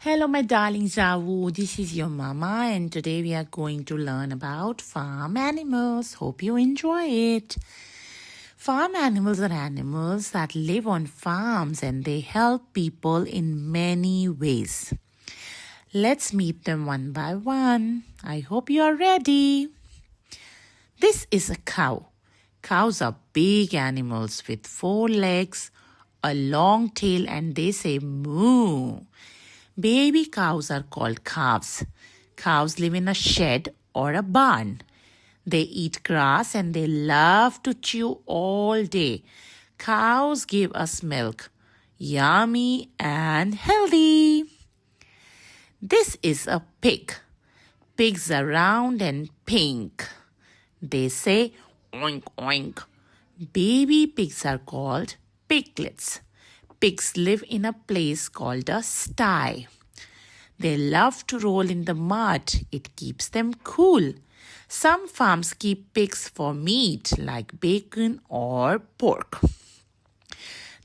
Hello, my darling Zawu. This is your mama, and today we are going to learn about farm animals. Hope you enjoy it. Farm animals are animals that live on farms and they help people in many ways. Let's meet them one by one. I hope you are ready. This is a cow. Cows are big animals with 4 legs, a long tail, and they say moo. Baby cows are called calves. Cows live in a shed or a barn. They eat grass and they love to chew all day. Cows give us milk, yummy and healthy. This is a pig. Pigs are round and pink. They say oink oink. Baby pigs are called piglets. Pigs live in a place called a sty. They love to roll in the mud. It keeps them cool. Some farms keep pigs for meat like bacon or pork.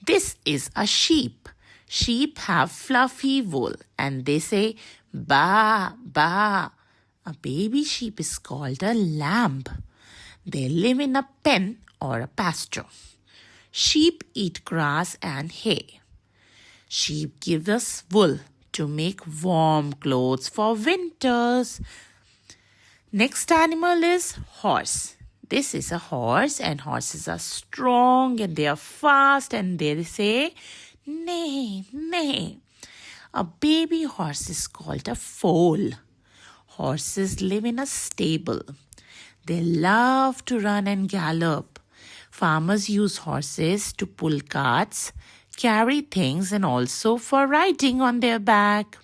This is a sheep. Sheep have fluffy wool and they say ba ba. A baby sheep is called a lamb. They live in a pen or a pasture. Sheep eat grass and hay. Sheep give us wool to make warm clothes for winters. Next animal is horse. This is a horse and horses are strong and they are fast and they say neigh, neigh. A baby horse is called a foal. Horses live in a stable. They love to run and gallop. Farmers use horses to pull carts, carry things, and also for riding on their back.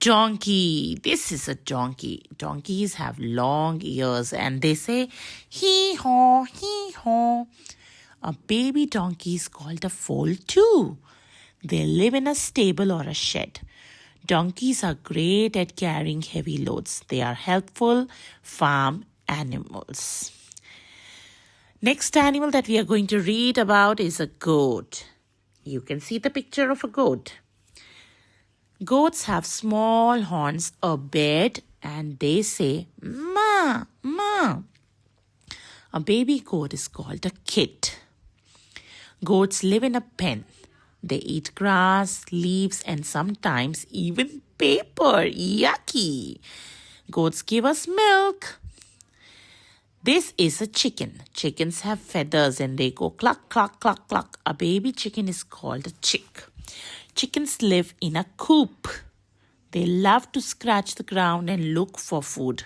Donkey. This is a donkey. Donkeys have long ears and they say hee-haw, hee-haw. A baby donkey is called a foal too. They live in a stable or a shed. Donkeys are great at carrying heavy loads. They are helpful farm animals. Next animal that we are going to read about is a goat. You can see the picture of a goat. Goats have small horns, a bed, and they say ma, ma. A baby goat is called a kid. Goats live in a pen. They eat grass, leaves, and sometimes even paper. Yucky! Goats give us milk. This is a chicken. Chickens have feathers and they go cluck, cluck, cluck, cluck. A baby chicken is called a chick. Chickens live in a coop. They love to scratch the ground and look for food.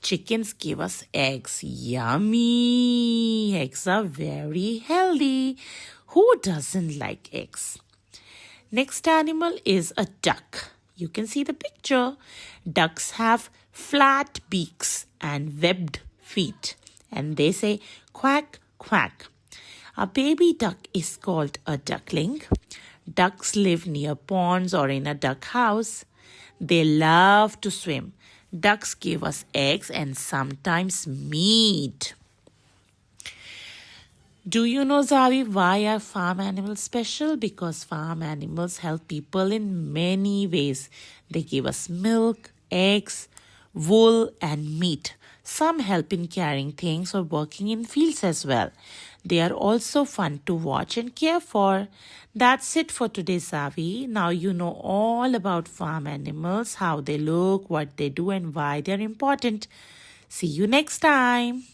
Chickens give us eggs. Yummy! Eggs are very healthy. Who doesn't like eggs? Next animal is a duck. You can see the picture. Ducks have flat beaks and webbed feet, and they say quack, quack. A baby duck is called a duckling. Ducks live near ponds or in a duck house. They love to swim. Ducks give us eggs and sometimes meat. Do you know, Zavi, why are farm animals special? Because farm animals help people in many ways. They give us milk, eggs, wool, and meat. Some help in carrying things or working in fields as well. They are also fun to watch and care for. That's it for today, Savi. Now you know all about farm animals, how they look, what they do, and why they're important. See you next time.